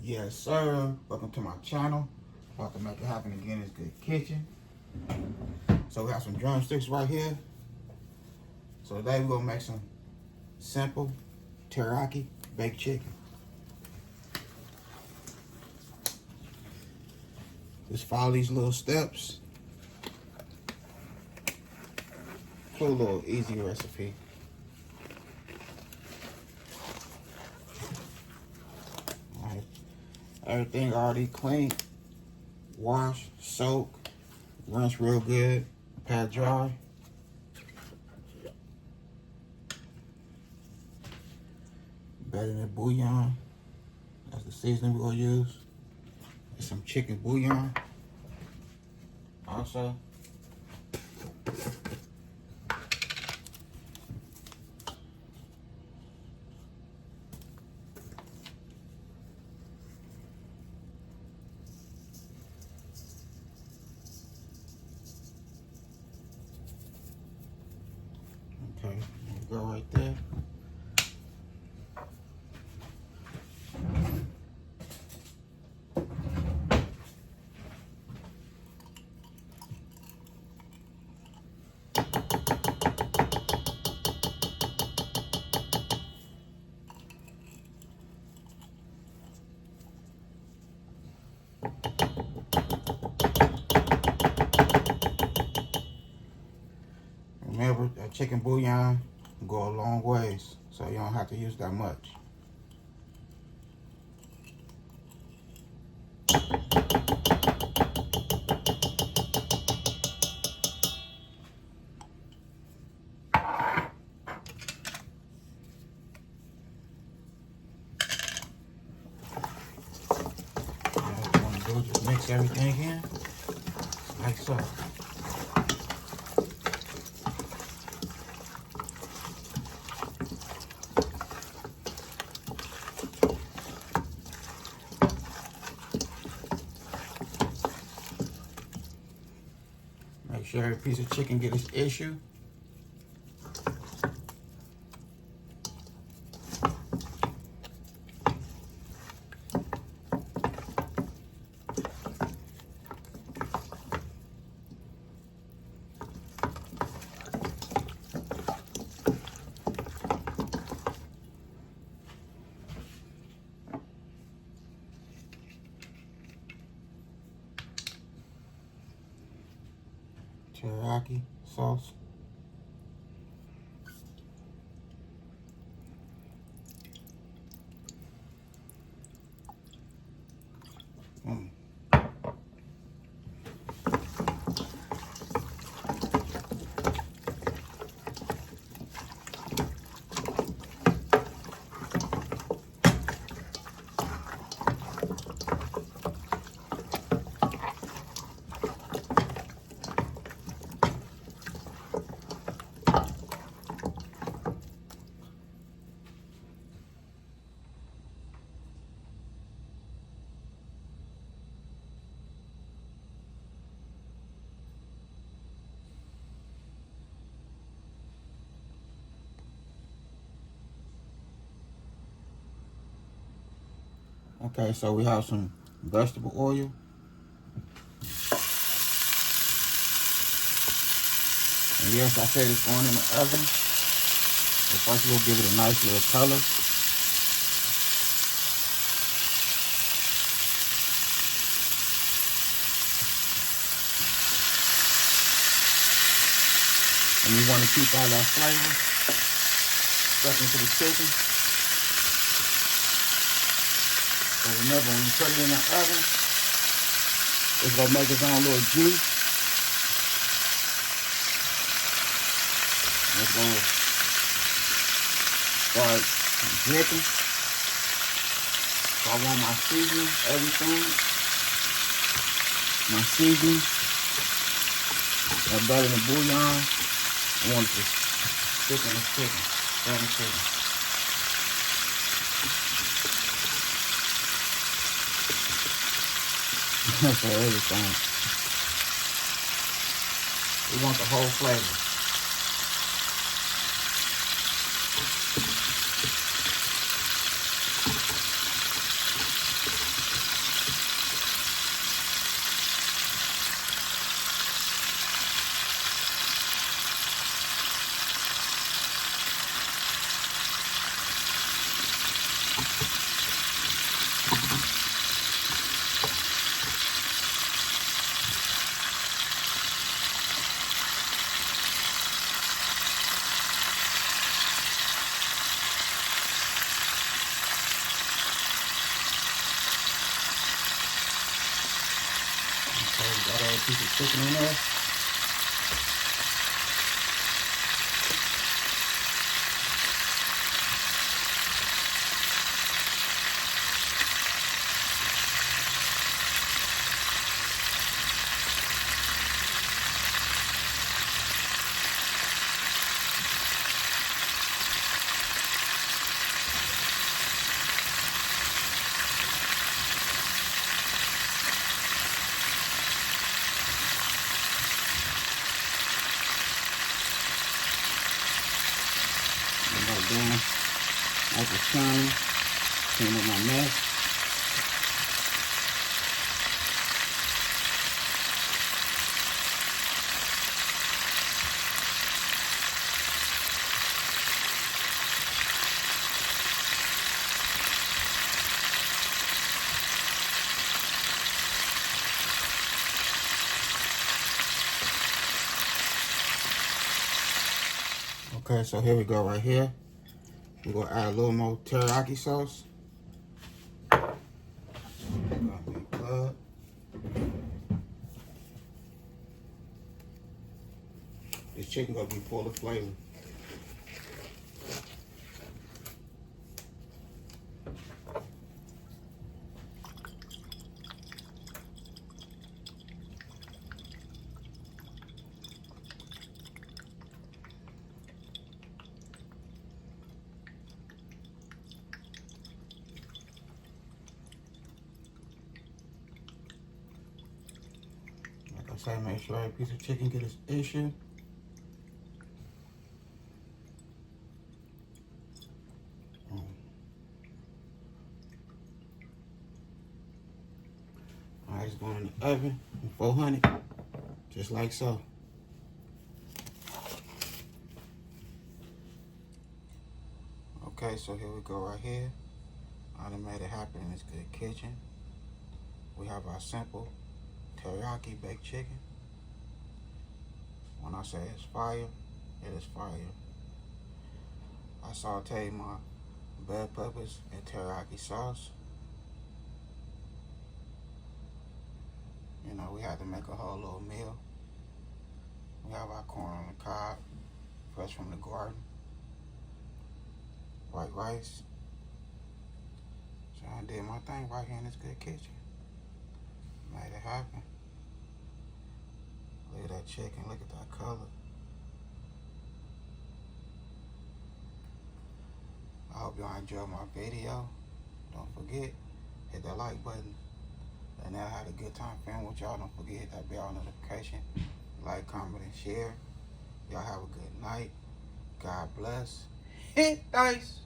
Yes, sir. Welcome to my channel. About to make it happen again. It's Good Kitchen. So we have some drumsticks right here. So today we're gonna make some simple teriyaki baked chicken. Just follow these little steps. Cool little easy recipe. Alright. Everything already clean. Wash, soak, rinse real good, pat dry. Better than bouillon. That's the seasoning we're gonna use. There's some chicken bouillon. Also. Okay, go right there. Remember that chicken bouillon go a long ways, so you don't have to use that much. What you want to do is just mix everything in, like so. Make sure every piece of chicken get its issue. Teriyaki sauce. Okay, so we have some vegetable oil. And yes, I said it's going in the oven. But first we'll give it a nice little color. And you want to keep all that flavor stuck into the chicken. So remember, when you put it in the oven, it's going to make its own little juice. It's going to start dripping. So I want my seasoning, everything. My seasoning. That better than bouillon. I want it to stick in the chicken. Burn the chicken. For everything. We want the whole flavor. piece of chicken in there. Down like a shine, clean up my mess. Okay, so here we go right here. We're gonna add a little more teriyaki sauce. This chicken gonna be full of flavor. Like I say, make sure every piece of chicken get its issue. Alright, it's going in the oven, 400, just like so. Okay, so here we go right here. I done made it happen in this good kitchen. We have our simple teriyaki baked chicken. When I say it's fire, it is fire. I sauteed my bell peppers and teriyaki sauce. You know, we had to make a whole little meal. We have our corn on the cob, fresh from the garden. White rice. So I did my thing right here in this good kitchen. Made it happen. Look at that chicken, look at that color. I hope y'all enjoyed my video. Don't forget, hit that like button. And I had a good time filming with y'all. Don't forget, hit that bell notification. Like, comment, and share. Y'all have a good night. God bless. Hit dice.